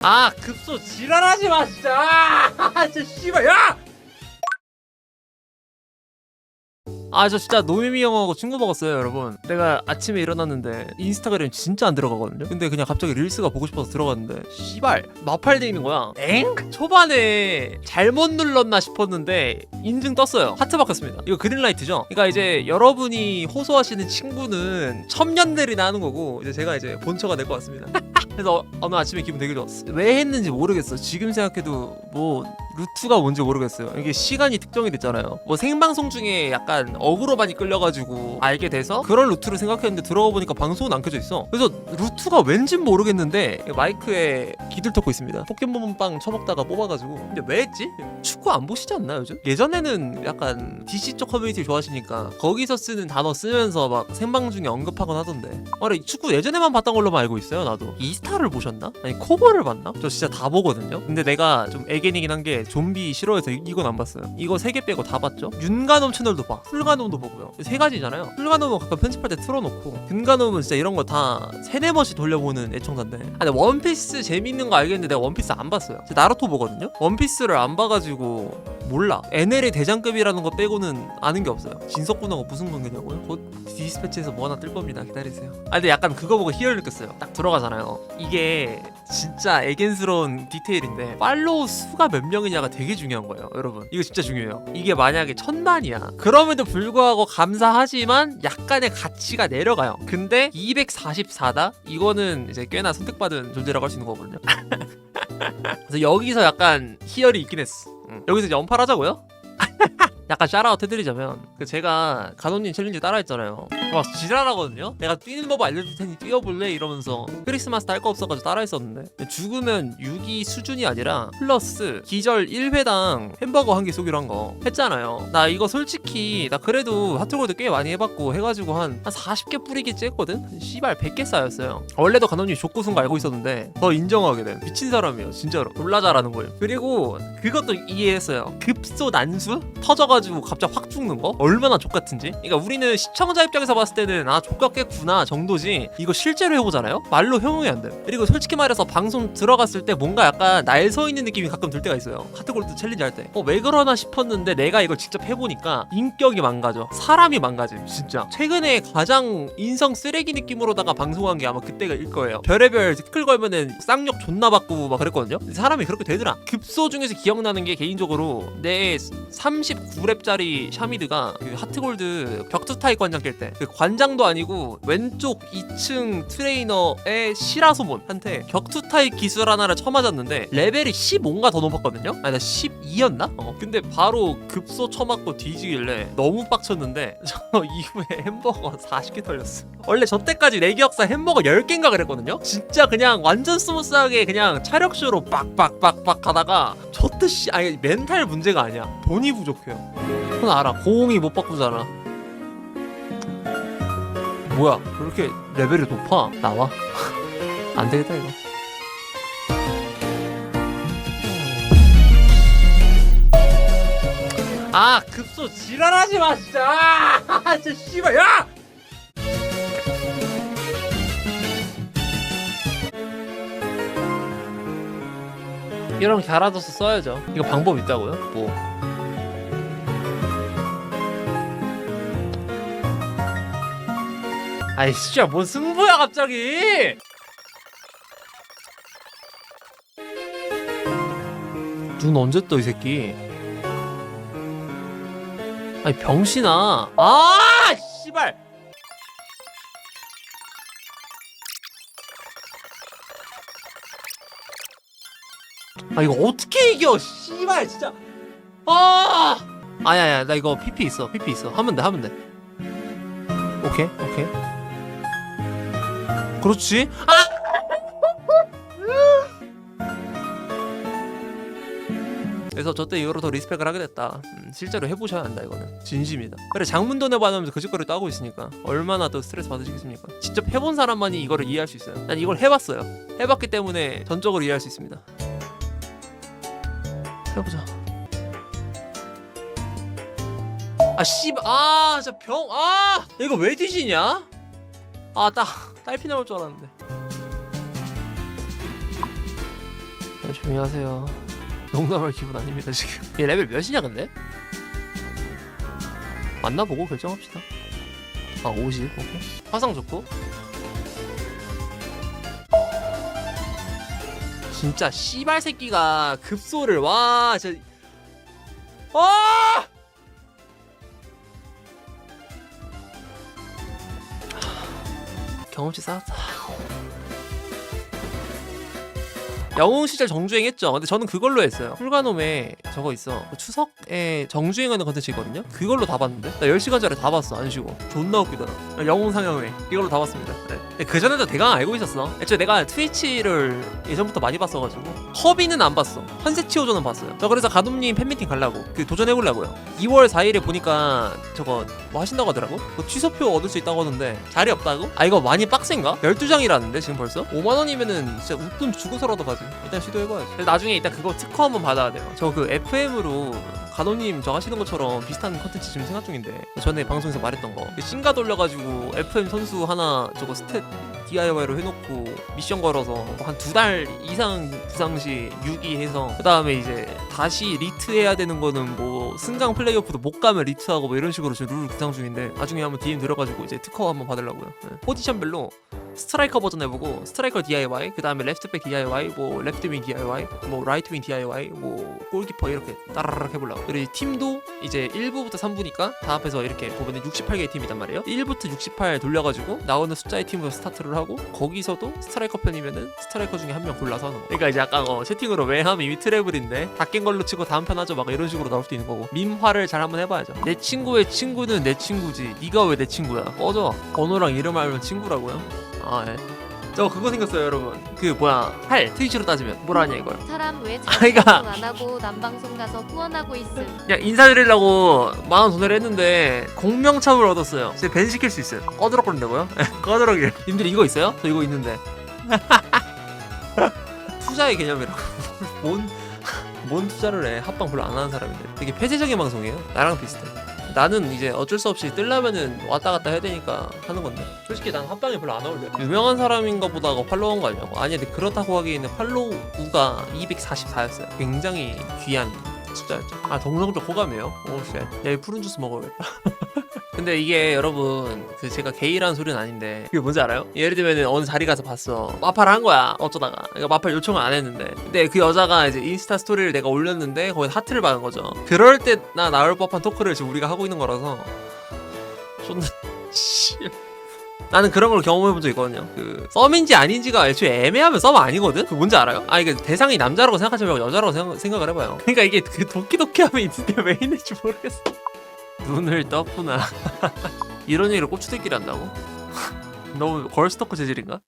아 급소 지랄하지 마 진짜. 진짜 씨발 야. 저 진짜 노미미 형하고 친구 먹었어요 여러분. 내가 아침에 일어났는데 인스타그램 진짜 안 들어가거든요. 근데 그냥 갑자기 릴스가 보고 싶어서 들어갔는데 씨발 마팔돼 있는 거야. 엥? 초반에 잘못 눌렀나 싶었는데 인증 떴어요. 하트 박혔습니다. 이거 그린라이트죠? 그러니까 이제 여러분이 호소하시는 친구는 첨년들이나 하는 거고 이제 제가 이제 본처가 될 것 같습니다. 그래서 어느 아침에 기분 되게 좋았어. 왜 했는지 모르겠어. 지금 생각해도 뭐 루트가 뭔지 모르겠어요. 이게 시간이 특정이 됐잖아요. 뭐 생방송 중에 약간 어그로 많이 끌려가지고 알게 돼서 그런 루트를 생각했는데 들어가 보니까 방송은 안 켜져 있어. 그래서 루트가 왠진 모르겠는데 마이크에 기들 덮고 있습니다. 포켓몬빵 처먹다가 뽑아가지고. 근데 왜 했지? 축구 안 보시지 않나 요즘? 예전에는 약간 DC 쪽 커뮤니티 좋아하시니까 거기서 쓰는 단어 쓰면서 막 생방 중에 언급하곤 하던데. 축구 예전에만 봤던 걸로만 알고 있어요 나도. 이스타를 보셨나? 아니 코버를 봤나? 저 진짜 다 보거든요. 근데 내가 좀 애견이긴 한 게 좀비 싫어해서 이건 안 봤어요. 이거 3개 빼고 다 봤죠? 윤가놈 채널도 봐. 풀가놈도 보고요. 3가지잖아요. 풀가놈은 가끔 편집할 때 틀어놓고 윤가놈은 진짜 이런 거 다 3-4번씩 돌려보는 애청자인데. 근데 원피스 재밌는 거 알겠는데 내가 원피스 안 봤어요. 제가 나루토 보거든요? 원피스를 안 봐가지고 몰라. NL의 대장급이라는 거 빼고는 아는 게 없어요. 진석군하고 무슨 관계냐고요? 곧 디스패치에서 뭐 하나 뜰 겁니다. 기다리세요. 근데 약간 그거 보고 희열 느꼈어요. 딱 들어가잖아요. 이게 진짜 애견스러운 디테일인데 팔로우 수가 몇 명이냐가 되게 중요한 거예요 여러분. 이거 진짜 중요해요. 이게 만약에 1000만이야 그럼에도 불구하고 감사하지만 약간의 가치가 내려가요. 근데 244다? 이거는 이제 꽤나 선택받은 존재라고 할 수 있는 거거든요. 그래서 여기서 약간 희열이 있긴 했어. 여기서 이제 언팔하자고요? 약간 샤라웃 해드리자면 제가 가노님 챌린지 따라했잖아요. 막 지랄하거든요. 내가 뛰는 법 알려줄 테니 뛰어볼래? 이러면서 크리스마스 때 할 거 없어가지고 따라했었는데 죽으면 6이 수준이 아니라 플러스 기절 1회당 햄버거 한 개 쏘기로 한 거 했잖아요. 나 이거 솔직히 나 그래도 하트골드 꽤 많이 해봤고 해가지고 한 40개 뿌리겠지 했거든? 씨발 100개 쌓였어요. 원래도 가노님 족구순 거 알고 있었는데 더 인정하게 된 미친 사람이에요 진짜로. 졸라 잘하는 거예요. 그리고 그것도 이해했어요. 급소 난수? 터져가지고 갑자기 확 죽는 거? 얼마나 족같은지? 그러니까 우리는 시청자 입장에서 봤을 때는 족같겠구나 정도지 이거 실제로 해보잖아요? 말로 형용이 안 돼요. 그리고 솔직히 말해서 방송 들어갔을 때 뭔가 약간 날 서 있는 느낌이 가끔 들 때가 있어요. 하트골드 챌린지 할 때. 왜 그러나 싶었는데 내가 이걸 직접 해보니까 인격이 망가져. 사람이 망가짐 진짜. 최근에 가장 인성 쓰레기 느낌으로다가 방송한 게 아마 그때일 거예요. 별의별 댓글 걸면은 쌍욕 존나 받고 막 그랬거든요. 사람이 그렇게 되더라. 급소 중에서 기억나는 게 개인적으로 내 39렙짜리 샤미드가 그 하트골드 격투 타이관장 깰 때 그 관장도 아니고 왼쪽 2층 트레이너의 시라소몬한테 격투 타이 기술 하나를 쳐맞았는데 레벨이 15인가 더 높았거든요? 아니 나 12였나? 근데 바로 급소 쳐맞고 뒤지길래 너무 빡쳤는데 저 이후에 햄버거 40개 털렸어. 원래 저 때까지 내 기억상 햄버거 10개인가 그랬거든요? 진짜 그냥 완전 스무스하게 그냥 차력쇼로 빡빡빡빡 가다가 저뜻이 아니 멘탈 문제가 아니야. 돈이 부족해요. 그건 알아. 고홍이 못 바꾸잖아. 뭐야 그렇게 레벨이 높아? 나와? 안되겠다 이거. 급소 지랄하지 마 진짜. 진짜 씨발 야! 이런 갈아줘서 써야죠. 이거 방법 있다고요? 뭐 아이 진짜 뭔 승부야 갑자기. 눈 언제 떠 이 새끼. 아니 병신아. 씨발. 이거 어떻게 이겨 씨발 진짜. 아야야 나 이거 PP 있어 하면 돼 오케이 그렇지. 그래서 저 때 이후로 더 리스펙을 하게 됐다. 실제로 해보셔야 한다 이거는 진심이다. 그래 장문도 내봐놓으면서 그 짓거리 또 하고 있으니까 얼마나 더 스트레스 받으시겠습니까. 직접 해본 사람만이 이거를 이해할 수 있어요. 난 이걸 해봤어요. 해봤기 때문에 전적으로 이해할 수 있습니다. 해보자. 씨발 진짜 이거 왜 뒤지냐? 딸피 나올 줄 알았는데. 조용히 하세요. 농담할 기분 아닙니다 지금. 얘 레벨 몇이냐 근데? 만나보고 결정합시다. 아 50. 오케이. 화상 좋고. 진짜 씨발 새끼가 급소를 와 진짜. 아! 경험치 쌓았다. 영웅 시절 정주행했죠. 근데 저는 그걸로 했어요. 풀가놈에 저거 있어. 추석에 정주행하는 컨텐츠 있거든요. 그걸로 다 봤는데 나 10시간짜리 다 봤어. 안 쉬고. 존나 웃기더라. 영웅 상영회 이걸로 다 봤습니다. 네. 그 전에도 대강 알고 있었어. 애초에 내가 트위치를 예전부터 많이 봤어가지고. 허비는 안 봤어. 헌세치오전은 봤어요. 저 그래서 가둠님 팬미팅 가려고 그 도전해보려고요. 2월 4일에 보니까 저거 뭐 하신다고 하더라고. 그 취소표 얻을 수 있다고 하는데 자리 없다고? 아 이거 많이 빡센가? 12장이라는데 지금 벌써? 5만원이면은 진짜 웃돈 주고서라도 가지. 일단 시도해봐야지. 나중에 일단 그거 특허 한번 받아야 돼요. 저 그 FM으로 가도님 저 하시는 것처럼 비슷한 컨텐츠 지금 생각 중인데 전에 방송에서 말했던 거 신가 돌려가지고 FM 선수 하나 저거 스탯 DIY로 해놓고 미션 걸어서 한 2달 이상 부상시 유기해서 그 다음에 이제 다시 리트해야 되는 거는 뭐 승강 플레이오프도 못 가면 리트하고 뭐 이런 식으로 지금 룰 구상 중인데 나중에 한번 DM 들어가지고 이제 특허 한번 받으려고요. 네. 포지션별로 스트라이커 버전 해보고 스트라이커 DIY 그 다음에 레프트백 DIY 뭐 레프트윙 DIY 뭐 라이트윙 DIY 뭐 골키퍼 이렇게 따라락 해보려고. 그리고 팀도 이제 1부부터 3부니까 다 합해서 이렇게 보면은 68개의 팀이단 말이에요. 1부터 68 돌려가지고 나오는 숫자의 팀으로 스타트를 하고 거기서도 스트라이커 편이면은 스트라이커 중에 한 명 골라서 하는 거. 그러니까 이제 아까 채팅으로 왜 하면 이미 트래블인데 다 깬 걸로 치고 다음 편 하죠 막 이런 식으로 나올 수도 있는 거고. 밈화를 잘 한번 해봐야죠. 내 친구의 친구는 내 친구지 네가 왜 내 친구야. 꺼져. 번호랑 이름 알면 친구라고요? 아 예. 저 그거 생겼어요 여러분. 그 뭐야 팔 트위치로 따지면 뭐라 하냐 이걸. 사람 왜 아이가. 방송 안 하고 남방송 가서 후원하고 있음. 그냥 인사드리려고 만원 돈을 했는데 공명참을 얻었어요. 이제 밴 시킬 수 있어요. 꺼드럭거린다고요? 꺼드럭이. 님들 이거 있어요? 저 이거 있는데. 투자의 개념이라고. 뭔 투자를 해. 합방 별로 안 하는 사람인데. 되게 폐쇄적인 방송이에요. 나랑 비슷해. 나는 이제 어쩔 수 없이 뜨려면은 왔다 갔다 해야 되니까 하는 건데 솔직히 난 합방이 별로 안 어울려. 유명한 사람인가 보다가 팔로우한 거 아니냐고. 아니 근데 그렇다고 하기에는 팔로우가 244였어요. 굉장히 귀한 숫자였죠. 아 정성적 호감이에요. 오쉣 내일 푸른 주스 먹어야겠다. 근데 이게 여러분 그 제가 게이라는 소리는 아닌데 그게 뭔지 알아요? 예를 들면은 어느 자리 가서 봤어. 마팔을 한 거야 어쩌다가. 그러니까 마팔 요청을 안 했는데 근데 그 여자가 이제 인스타 스토리를 내가 올렸는데 거기 하트를 받은 거죠. 그럴 때나 나올 법한 토크를 지금 우리가 하고 있는 거라서 존나 나는 그런 걸 경험해 본 적 있거든요. 그 썸인지 아닌지가 애초에 애매하면 썸 아니거든? 그 뭔지 알아요? 아 이게 대상이 남자라고 생각하지 말고 여자라고 생각을 해봐요. 그러니까 이게 그 도끼도끼함이 있는데 왜 있는지 모르겠어. 눈을 떴구나. 이런 얘기를 고추들끼리 한다고? 너무 걸스토커 재질인가?